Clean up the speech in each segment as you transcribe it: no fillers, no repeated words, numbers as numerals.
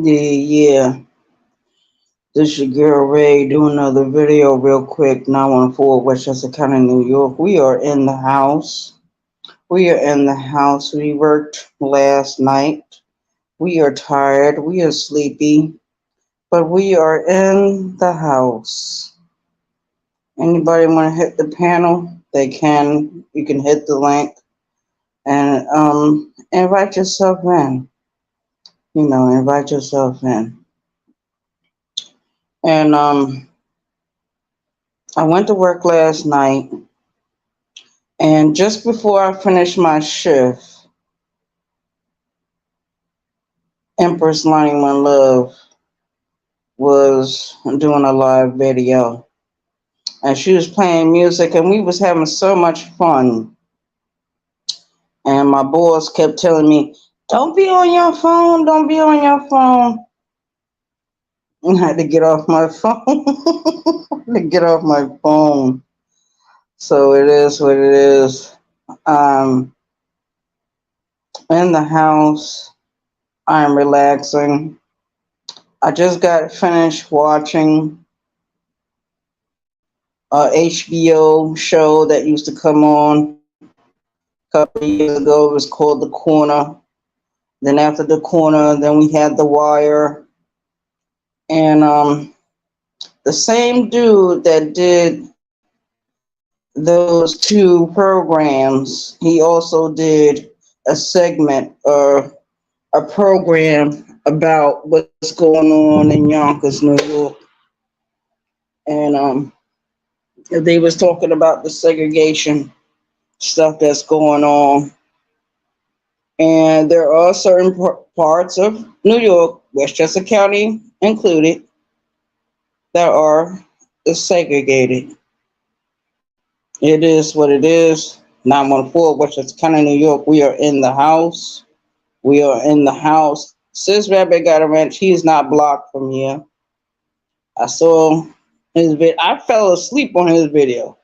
Yeah. This your girl Ray doing another video real quick. 914 Westchester County, New York. We are in the house. We are in the house. We worked last night. We are tired. We are sleepy. But we are in the house. Anybody want to hit the panel? They can. You can hit the link and invite yourself in. Invite yourself in. And I went to work last night. And just before I finished my shift, Empress 91 Love was doing a live video. And she was playing music and we was having so much fun. And my boss kept telling me, don't be on your phone, don't be on your phone. And I had to get off my phone. to get off my phone. So it is what it is. Um, in the house, I'm relaxing. I just got finished watching a HBO show that used to come on a couple of years ago. It was called The Corner. Then after The Corner, then we had The Wire. And the same dude that did those two programs, he also did a segment or a program about what's going on in Yonkers, New York. And they was talking about the segregation stuff that's going on. And there are certain parts of New York, Westchester County included, that are segregated. It is what it is. 914 Westchester County, New York. We are in the house. We are in the house. Sis Rabbit got a wrench. He is not blocked from here. I saw his video. I fell asleep on his video.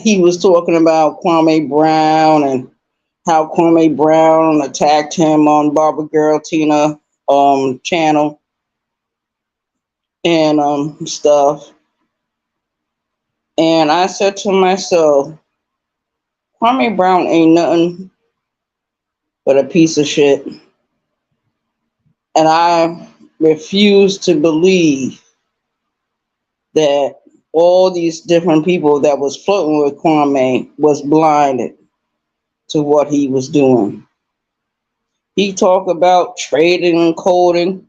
He was talking about Kwame Brown and how Kwame Brown attacked him on Barbara Girl Tina channel and stuff. And I said to myself, Kwame Brown ain't nothing but a piece of shit. And I refuse to believe that all these different people that was flirting with Kwame was blinded to what he was doing. He talked about trading and coding.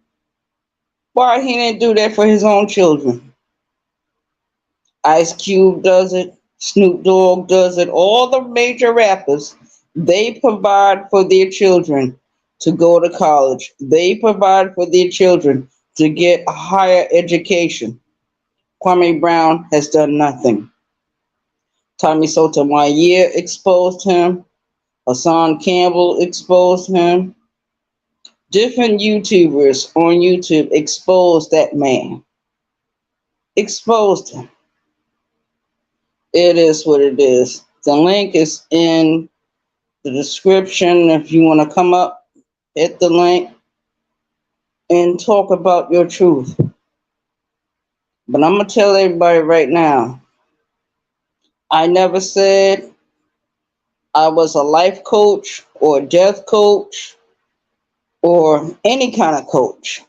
Why he didn't do that for his own children? Ice Cube does it. Snoop Dogg does it. All the major rappers, they provide for their children to go to college. They provide for their children to get a higher education. Kwame Brown has done nothing. Tommy Sotomayor exposed him. Hassan Campbell exposed him. Different YouTubers on YouTube exposed that man. Exposed him. It is what it is. The link is in the description. If you want to come up, hit the link and talk about your truth. But I'm going to tell everybody right now, I never said I was a life coach or a death coach or any kind of coach.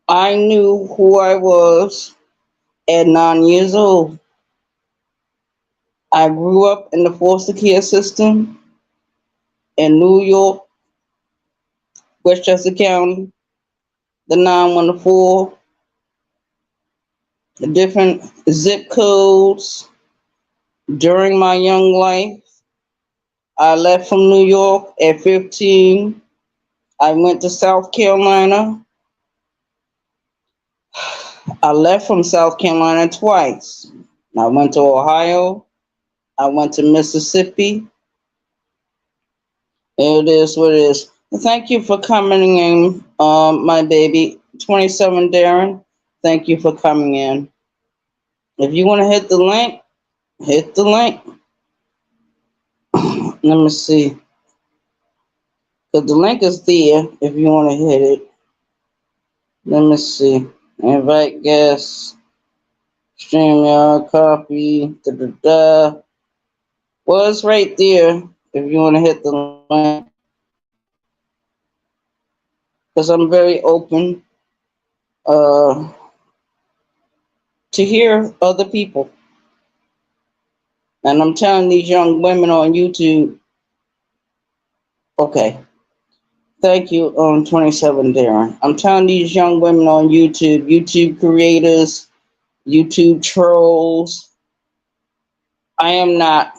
I knew who I was at 9 years old. I grew up in the foster care system in New York, Westchester County, the 914, the different zip codes. During my young life, I left from New York at 15. I went to South Carolina. I left from South Carolina twice. I went to Ohio. I went to Mississippi. It is what it is. Thank you for coming in, my baby. 27 Darren, thank you for coming in. If you want to hit the link, hit the link. Let me see. Because the link is there if you want to hit it. Let me see. Invite guests, stream your copy, da da da. Well, it's right there if you want to hit the link. Because I'm very open uh, to hear other people. And I'm telling these young women on YouTube, okay, thank you, 27 Darren. I'm telling these young women on YouTube, YouTube creators, YouTube trolls, I am not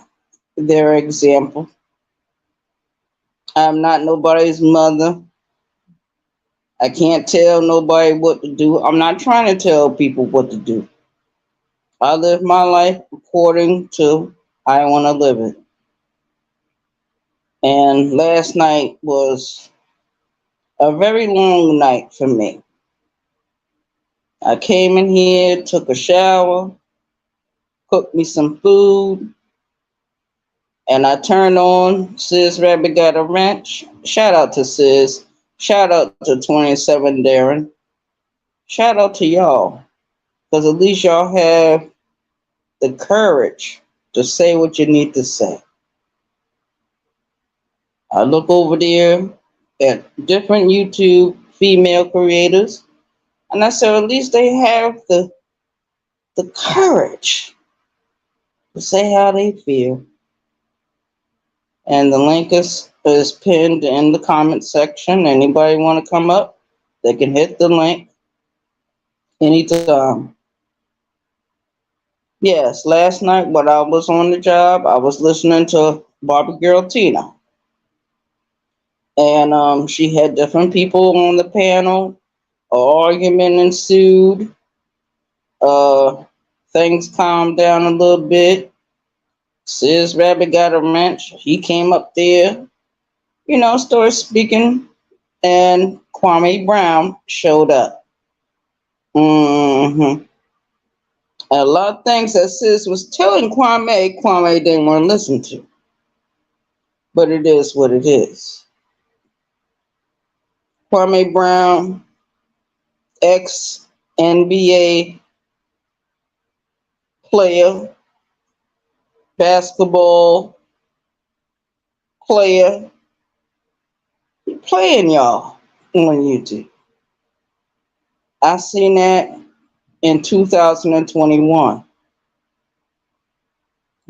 their example. I'm not nobody's mother. I can't tell nobody what to do. I'm not trying to tell people what to do. I live my life according to how I want to live it. And last night was a very long night for me. I came in here, took a shower, cooked me some food, and I turned on Sis Rabbit Got a Wrench. Shout out to Sis. Shout out to 27 Darren. Shout out to y'all. Because at least y'all have the courage to say what you need to say. I look over there at different YouTube female creators, and I said, at least they have the courage to say how they feel. And the link is pinned in the comment section. Anybody want to come up, they can hit the link anytime. Yes, last night when I was on the job, I was listening to Barbie Girl Tina. And she had different people on the panel. An argument ensued. Uh, things calmed down a little bit. Sis Rabbit Got a Wrench. He came up there, started speaking, and Kwame Brown showed up. hmm A lot of things that Sis was telling Kwame didn't want to listen to. But it is what it is. Kwame Brown, ex NBA player, basketball player, he playing y'all on YouTube. I seen that in 2021,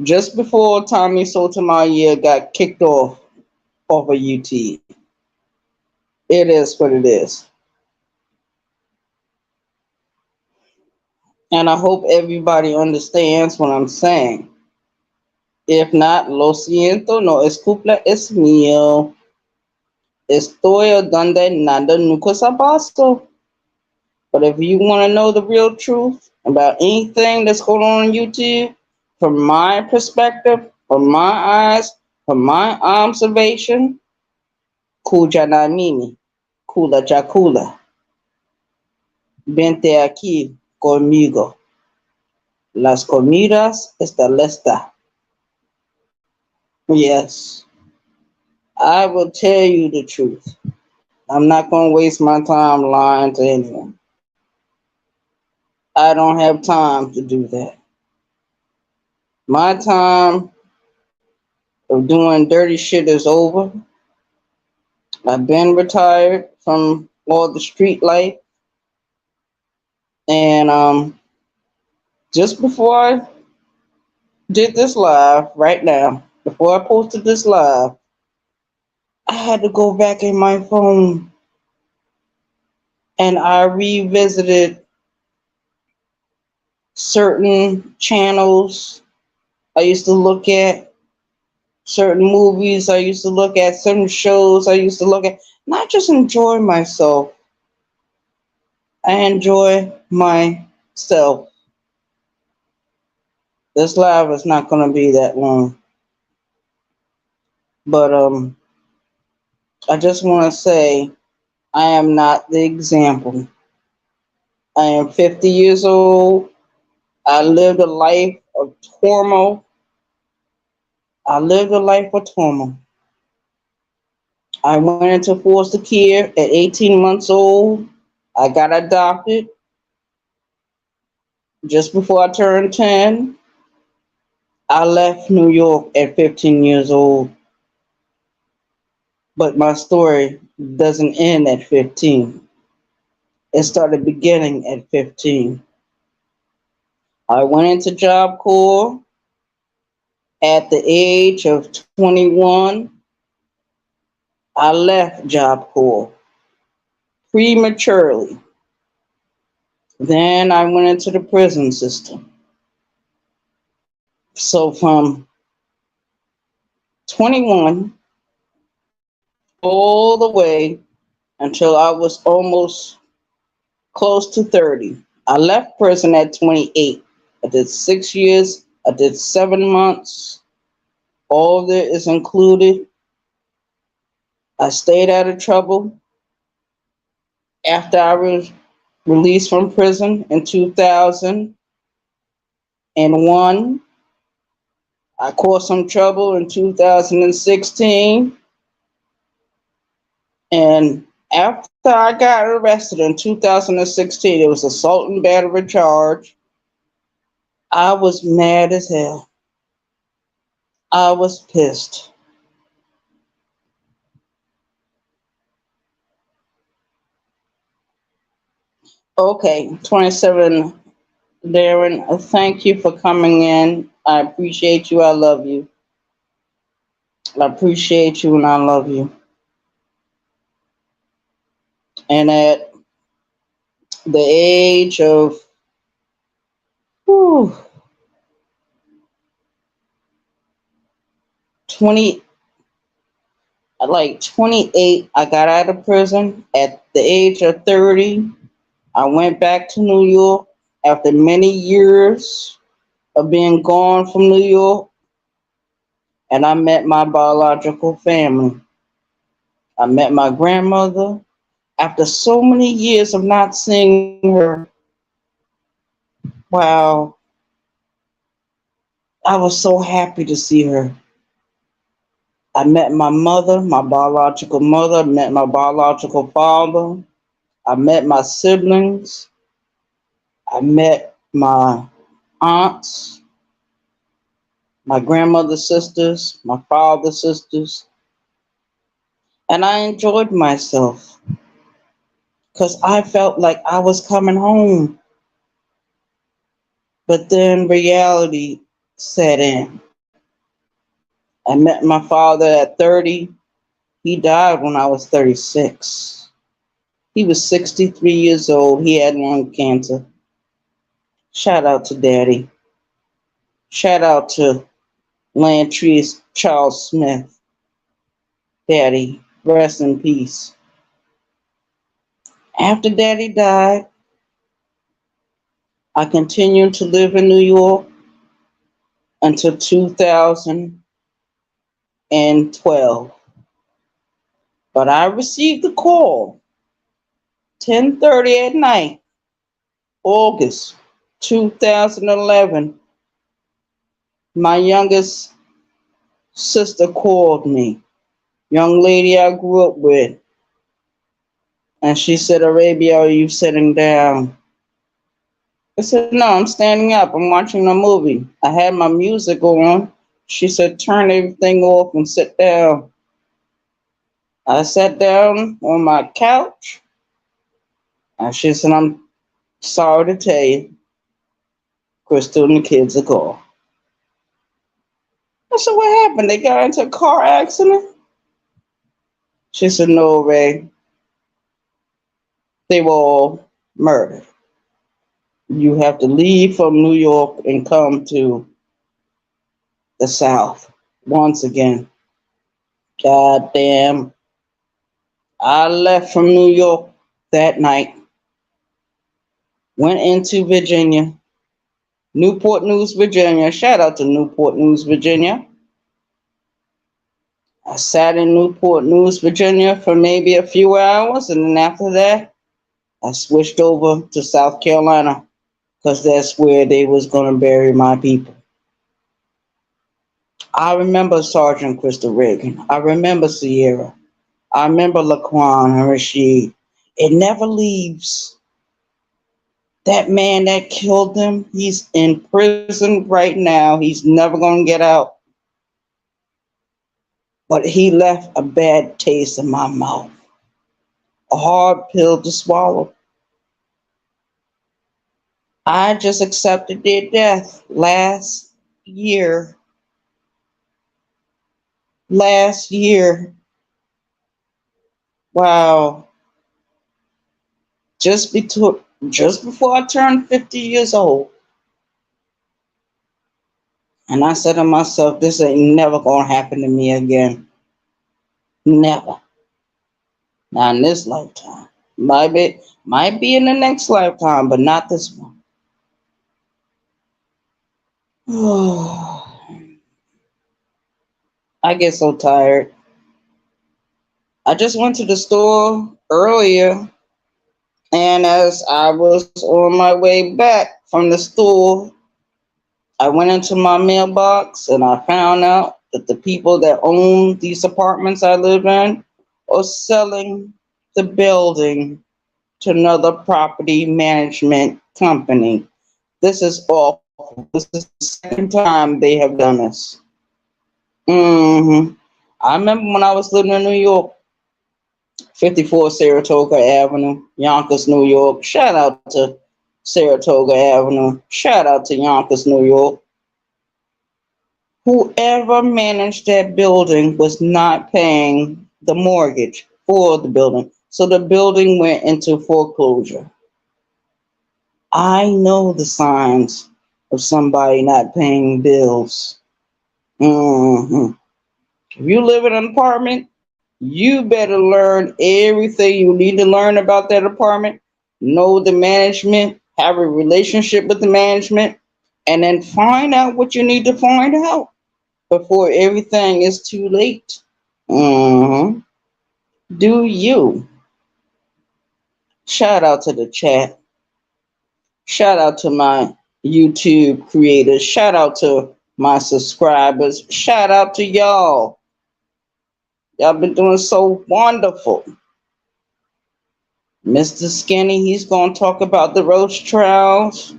just before Tommy Sotomayor got kicked off of UT. It is what it is. And I hope everybody understands what I'm saying. If not, lo siento, no es culpa, es mío. Estoy donde nada nunca se pasó. But if you want to know the real truth about anything that's going on YouTube, from my perspective, from my eyes, from my observation, kuja na mimi, kula chakula, vente aquí conmigo. Las comidas está lista. Yes, I will tell you the truth. I'm not going to waste my time lying to anyone. I don't have time to do that. My time of doing dirty shit is over. I've been retired from all the street life. And just before I did this live, right now, before I posted this live, I had to go back in my phone and I revisited certain channels I used to look at, certain movies I used to look at, certain shows I used to look at. Not just enjoy myself, I enjoy myself. This live is not going to be that long. But I just want to say I am not the example. I am 50 years old. I lived a life of turmoil. I lived a life of turmoil. I went into foster care at 18 months old. I got adopted just before I turned 10. I left New York at 15 years old, but my story doesn't end at 15. It started beginning at 15. I went into Job Corps at the age of 21. I left Job Corps prematurely. Then I went into the prison system. So from 21 all the way until I was almost close to 30. I left prison at 28. I did 6 years. I did 7 months. All of it is included. I stayed out of trouble after I was released from prison in 2001. I caused some trouble in 2016. And after I got arrested in 2016, it was assault and battery charge. I was mad as hell. I was pissed. Okay, 27, Darren, thank you for coming in. I appreciate you. I love you. I appreciate you and I love you. And at the age of whew, 20, like 28, I got out of prison. At the age of 30, I went back to New York after many years of being gone from New York, and I met my biological family. I met my grandmother. After so many years of not seeing her, wow, I was so happy to see her. I met my mother, my biological mother, met my biological father. I met my siblings. I met my aunts, my grandmother's sisters, my father's sisters, and I enjoyed myself because I felt like I was coming home. But then reality set in. I met my father at 30. He died when I was 36. He was 63 years old. He had lung cancer. Shout out to Daddy. Shout out to Lantree's Charles Smith. Daddy, rest in peace. After Daddy died, I continued to live in New York until 2012. But I received a call 10:30 at night, August 2011. My youngest sister called me, young lady I grew up with, and she said, Arabia, are you sitting down? I said, no, I'm standing up. I'm watching a movie. I had my music on. She said, turn everything off and sit down. I sat down on my couch, and she said, I'm sorry to tell you, Crystal and the kids are gone. I said, what happened? They got into a car accident? She said, no, Ray. They were all murdered. You have to leave from New York and come to the South once again. God damn. I left from New York that night, went into Virginia, Newport News, Virginia. Shout out to Newport News, Virginia. I sat in Newport News, Virginia for maybe a few hours, and then after that, I switched over to South Carolina because that's where they was going to bury my people. I remember Sergeant Crystal Reagan. I remember Sierra. I remember Laquan and Rashid. It never leaves. That man that killed them, he's in prison right now. He's never going to get out. But he left a bad taste in my mouth, a hard pill to swallow. I just accepted their death last year. Last year. Wow. Just, between, just before I turned 50 years old. And I said to myself, this ain't never going to happen to me again. Never. Not in this lifetime. Might be in the next lifetime, but not this one. I get so tired. I just went to the store earlier, and as I was on my way back from the store, I went into my mailbox and I found out that the people that own these apartments I live in are selling the building to another property management company. This is awful. This is the second time they have done this. I remember when I was living in New York, 54 Saratoga Avenue, Yonkers, New York. Shout out to Saratoga Avenue. Shout out to Yonkers, New York. Whoever managed that building was not paying the mortgage for the building. So the building went into foreclosure. I know the signs of somebody not paying bills. If you live in an apartment, you better learn everything you need to learn about that apartment, know the management, have a relationship with the management, and then find out what you need to find out before everything is too late. Mm-hmm. Do you? Shout out to the chat. Shout out to my YouTube creators. Shout out to my subscribers. Shout out to y'all. Y'all been doing so wonderful. Mr. Skinny, he's going to talk about the roach trials.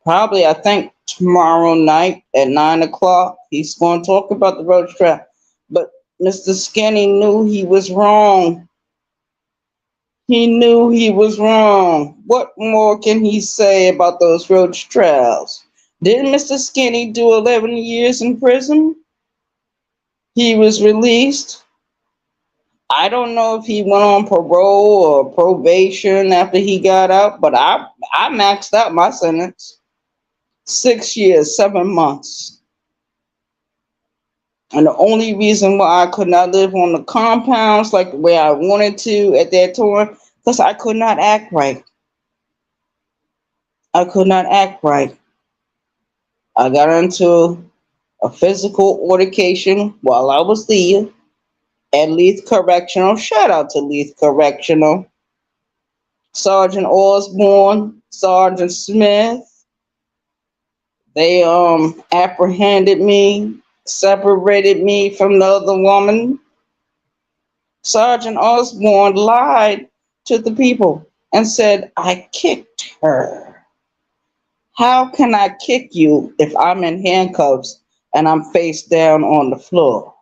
Probably, I think, tomorrow night at 9 o'clock. He's going to talk about the roach trial. But Mr. Skinny knew he was wrong. He knew he was wrong. What more can he say about those roach trials? Didn't Mr. Skinny do 11 years in prison? He was released. I don't know if he went on parole or probation after he got out, but I maxed out my sentence. 6 years, 7 months. And the only reason why I could not live on the compounds like the way I wanted to at that time, because I could not act right. I could not act right. I got into a physical altercation while I was there at Leith Correctional. Shout out to Leith Correctional. Sergeant Osborne, Sergeant Smith. They apprehended me, separated me from the other woman. Sergeant Osborne lied to the people and said, I kicked her. How can I kick you if I'm in handcuffs and I'm face down on the floor?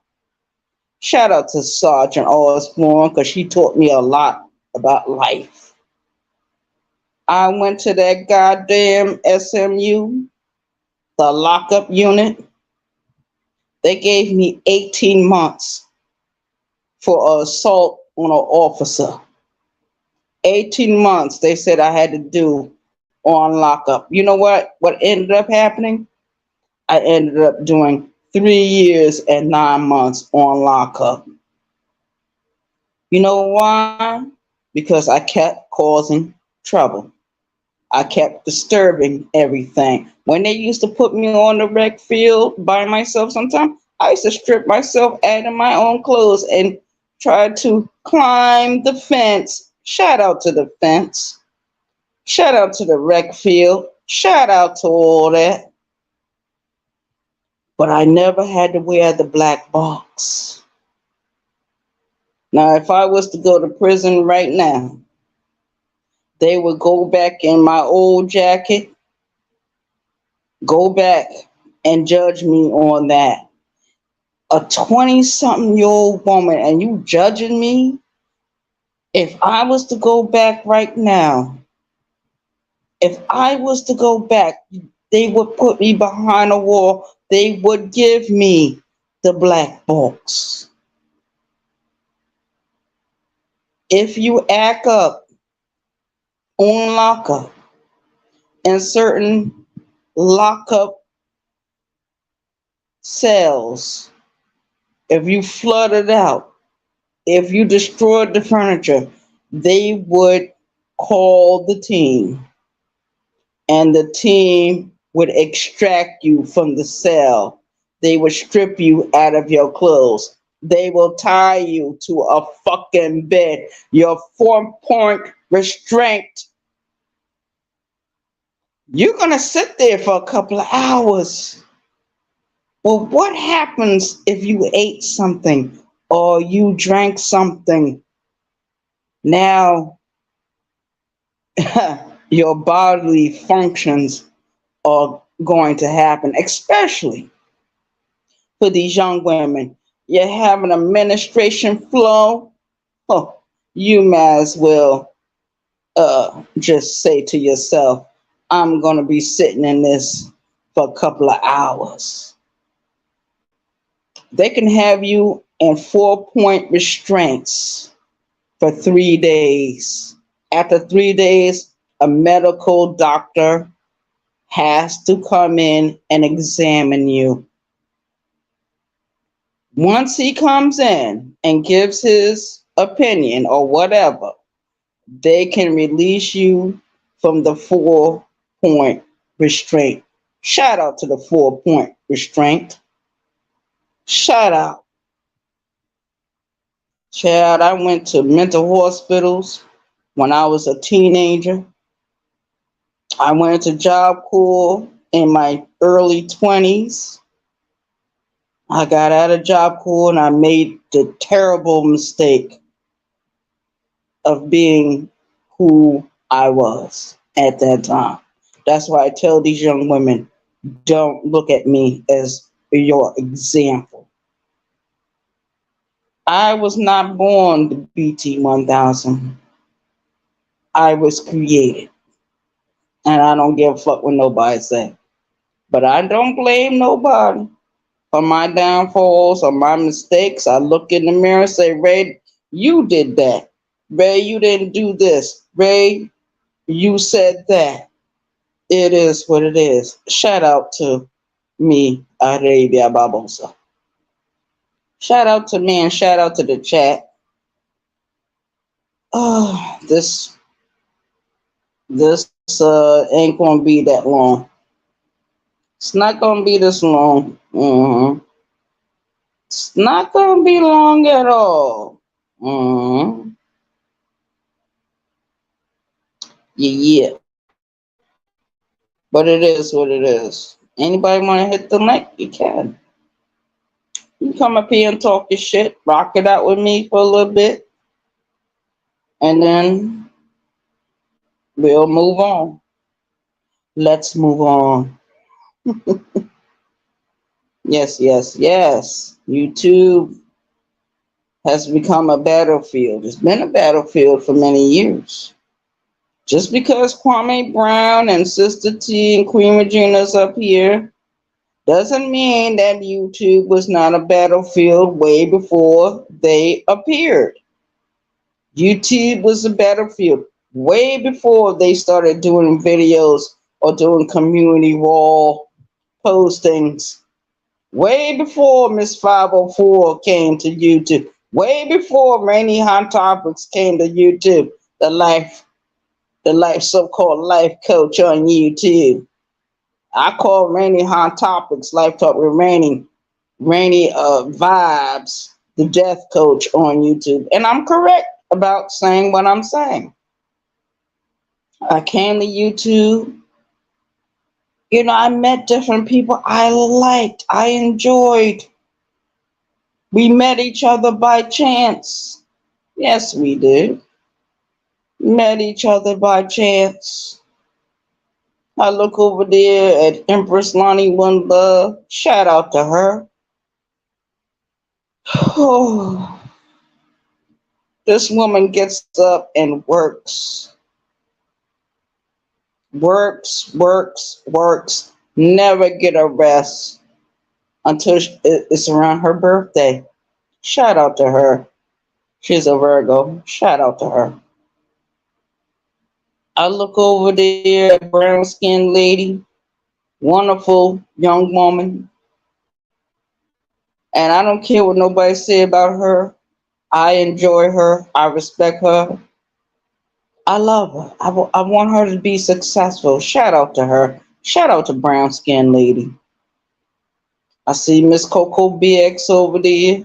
Shout out to Sergeant Osborne because she taught me a lot about life. I went to that goddamn SMU, the lockup unit. They gave me 18 months for assault on an officer. 18 months they said I had to do on lockup. You know what? What ended up happening? I ended up doing 3 years and 9 months on lockup. You know why? Because I kept causing trouble. I kept disturbing everything. When they used to put me on the rec field by myself sometimes, I used to strip myself out of my own clothes and try to climb the fence. Shout out to the fence. Shout out to the rec field. Shout out to all that. But I never had to wear the black box. Now, if I was to go to prison right now, they would go back in my old jacket, go back and judge me on that. A 20 something year old woman, and you judging me? If I was to go back right now, if I was to go back, they would put me behind a wall. They would give me the black box. If you act up on lockup in certain lockup cells, if you flooded out, if you destroyed the furniture, they would call the team, and the team would extract you from the cell. They would strip you out of your clothes. They will tie you to a fucking bed. Your 4-point restraint. You're going to sit there for a couple of hours. Well, what happens if you ate something or you drank something? Now, your bodily functions are going to happen, especially for these young women. You have an administration flow. Oh, you might as well just say to yourself, I'm going to be sitting in this for a couple of hours. They can have you in 4-point restraints for 3 days. After 3 days, a medical doctor has to come in and examine you. Once he comes in and gives his opinion or whatever, they can release you from the 4-point restraint. Shout out to the 4-point restraint. Shout out. Child, I went to mental hospitals when I was a teenager. I went to Job Corps in my early 20s. I got out of Job Corps and I made the terrible mistake of being who I was at that time. That's why I tell these young women, don't look at me as your example. I was not born the BT 1000. I was created. And I don't give a fuck what nobody say. But I don't blame nobody for my downfalls or my mistakes. I look in the mirror and say, Ray, you did that. Ray, you didn't do this. Ray, you said that. It is what it is. Shout out to me, Arabia Babosa. Shout out to me and shout out to the chat. Oh, this ain't gonna be that long. It's not gonna be this long. It's not gonna be long at all. Yeah. But it is what it is. Anybody want to hit the mic? You can. You come up here and talk your shit, rock it out with me for a little bit, and then we'll move on. Let's move on. Yes, yes, yes. YouTube has become a battlefield. It's been a battlefield for many years. Just because Kwame Brown and Sister T and Queen Regina's up here doesn't mean that YouTube was not a battlefield way before they appeared. YouTube was a battlefield way before they started doing videos or doing community wall postings. Way before Miss 504 came to YouTube. Way before Rainy Hot Topics came to YouTube. The so-called life coach on YouTube. I call Rainy Hot Topics Life Talk with Rainy Vibes, the death coach on YouTube. And I'm correct about saying what I'm saying. I came to YouTube. You know, I met different people I liked, I enjoyed. We met each other by chance. Yes, we did. Met each other by chance. I look over there at Empress Lonnie One Love. Shout out to her. Oh, this woman gets up and works, never get a rest until it's around her birthday. Shout out to her. She's a Virgo. Shout out to her. I look over there at brown skinned lady, wonderful young woman, and I don't care what nobody say about her. I enjoy her. I respect her. I love her. I want her to be successful. Shout out to her. Shout out to brown skinned lady. I see Miss Coco BX over there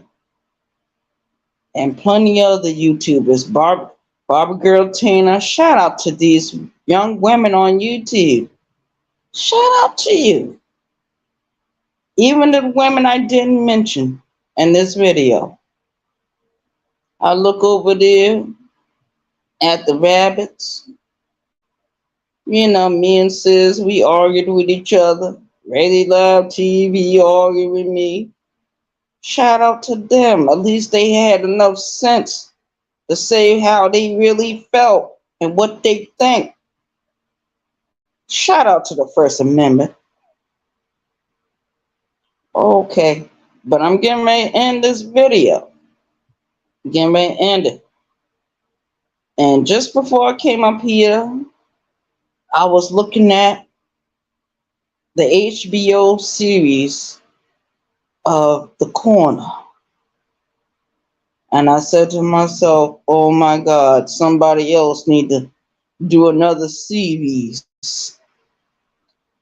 and plenty other YouTubers. Barbara Girl Tina. Shout out to these young women on YouTube. Shout out to you. Even the women I didn't mention in this video. I look over there at the rabbits. You know, me and sis, we argued with each other. Really love TV argued with me. Shout out to them. At least they had enough sense to say how they really felt and what they think. Shout out to the First Amendment. Okay, but I'm getting ready to end this video. Getting ready to end it. And just before I came up here, I was looking at the HBO series of The Corner. And I said to myself, oh my God, somebody else need to do another series.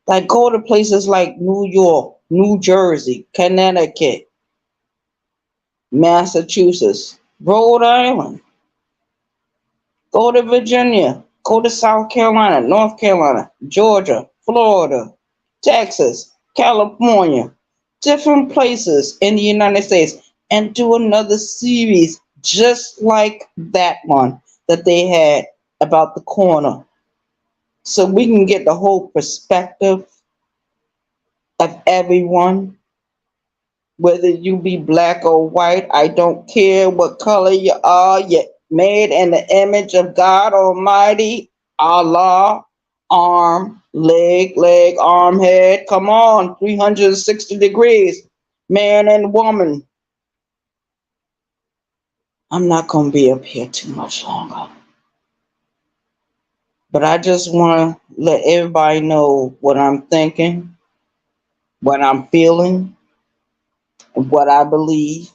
Like go to places like New York, New Jersey, Connecticut, Massachusetts, Rhode Island. Go to Virginia. Go to South Carolina, North Carolina, Georgia, Florida, Texas, California, different places in the United States, and do another series just like that one that they had about the corner. So we can get the whole perspective of everyone, whether you be black or white. I don't care what color you are. You're made in the image of God Almighty, Allah, arm, leg, arm, head. Come on, 360 degrees, man and woman. I'm not going to be up here too much longer. But I just want to let everybody know what I'm thinking, what I'm feeling, what I believe.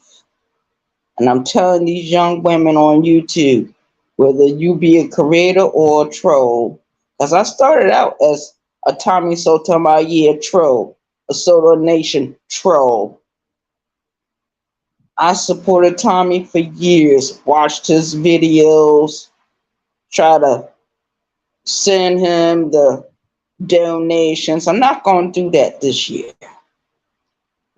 And I'm telling these young women on YouTube, whether you be a creator or a troll, because I started out as a Tommy Sotomayor troll, a Soto Nation troll. I supported Tommy for years, watched his videos, try to send him the donations. I'm not going to do that this year.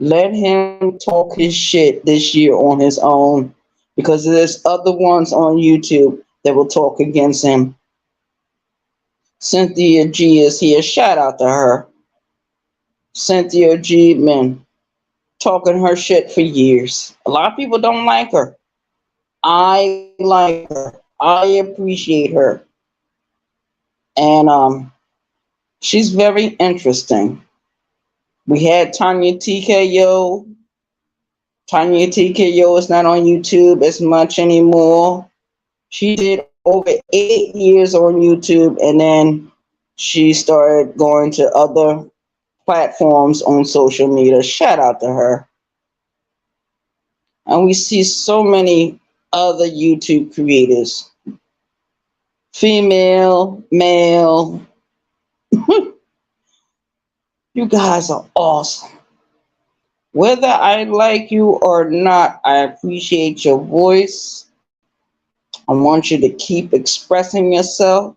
Let him talk his shit this year on his own, because there's other ones on YouTube that will talk against him. Cynthia G is here. Shout out to her. Cynthia G been talking her shit for years. A lot of people don't like her. I like her. I appreciate her. And she's very interesting. We had Tanya TKO. Tanya TKO is not on YouTube as much anymore. She did over 8 years on YouTube, and then she started going to other platforms on social media. Shout out to her. And we see so many other YouTube creators, female, male. You guys are awesome. Whether I like you or not, I appreciate your voice. I want you to keep expressing yourself.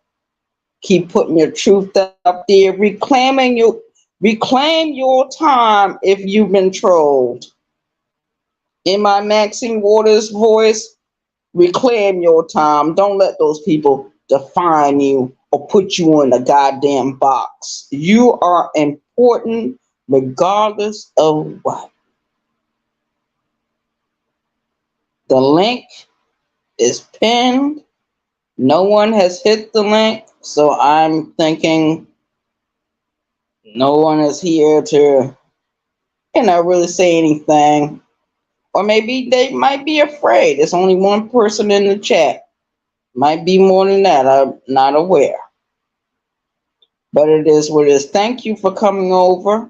Keep putting your truth out there. Reclaim your time if you've been trolled. In my Maxine Waters voice, Reclaim your time. Don't let those people define you or put you in a goddamn box. You are important regardless of what. The link is pinned. No one has hit the link, so I'm thinking no one is here to, really say anything. Or maybe they might be afraid. There's only one person in the chat. Might be more than that. I'm not aware. But it is what it is. Thank you for coming over.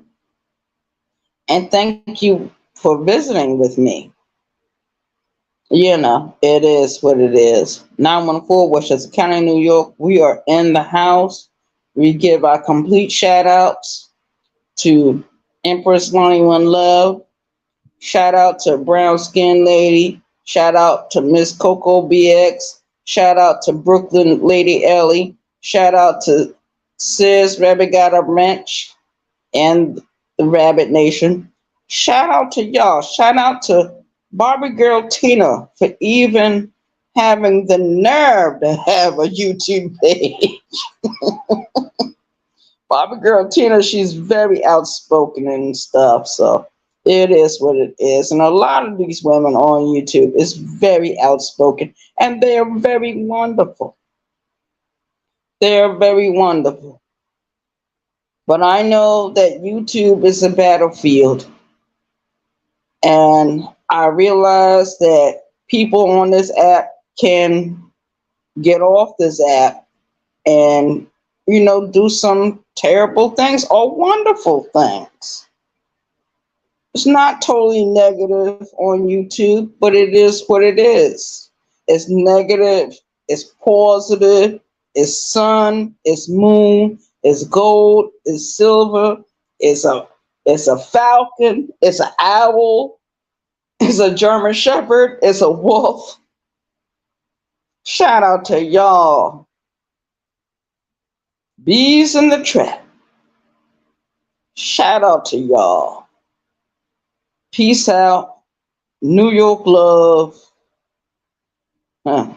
And thank you for visiting with me. It is what it is. 914 Westchester County, New York. We are in the house. We give our complete shout outs to Empress Lonnie One Love. Shout out to Brown Skin Lady. Shout out to Miss Coco BX. Shout out to Brooklyn Lady Ellie. Shout out to Sis Rabbit Got a Wrench and the Rabbit Nation. Shout out to y'all. Shout out to Barbie Girl Tina for even having the nerve to have a YouTube page. Barbie Girl Tina, she's very outspoken and stuff, so it is what it is. And a lot of these women on YouTube is very outspoken, and they are very wonderful. They are very wonderful. But I know that YouTube is a battlefield, and I realize that people on this app can get off this app and, do some terrible things or wonderful things. It's not totally negative on YouTube, but it is what it is. It's negative, it's positive, it's sun, it's moon, it's gold, it's silver, it's a falcon, it's an owl, it's a German shepherd, it's a wolf. Shout out to y'all. Bees in the trap. Shout out to y'all. Peace out. New York love. And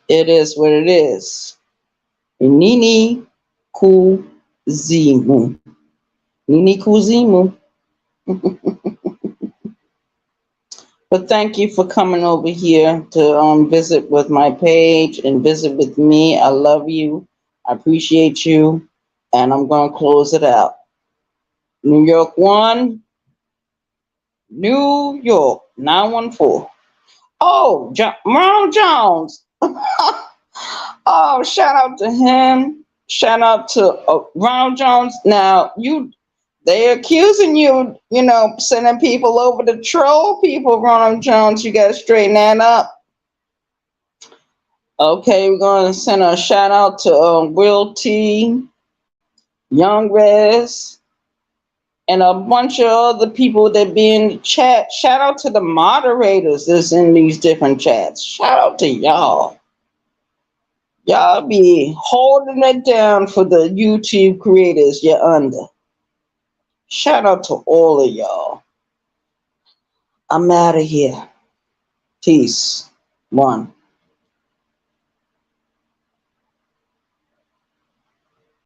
it is what it is. Nini Kuzimu. Nini Kuzimu. But thank you for coming over here to visit with my page and visit with me. I love you. I appreciate you. And I'm going to close it out. New York 1. New York 914. Oh, Ronald Jones. Oh, shout out to him. Shout out to Ronald Jones. Now, they accusing you, sending people over to troll people, Ronald Jones. You got to straighten that up. Okay, we're going to send a shout out to Will T, Young Rez, and a bunch of other people that be in the chat. Shout out to the moderators that's in these different chats. Shout out to y'all. Y'all be holding it down for the YouTube creators you're under. Shout out to all of y'all. I'm out of here. Peace. 1.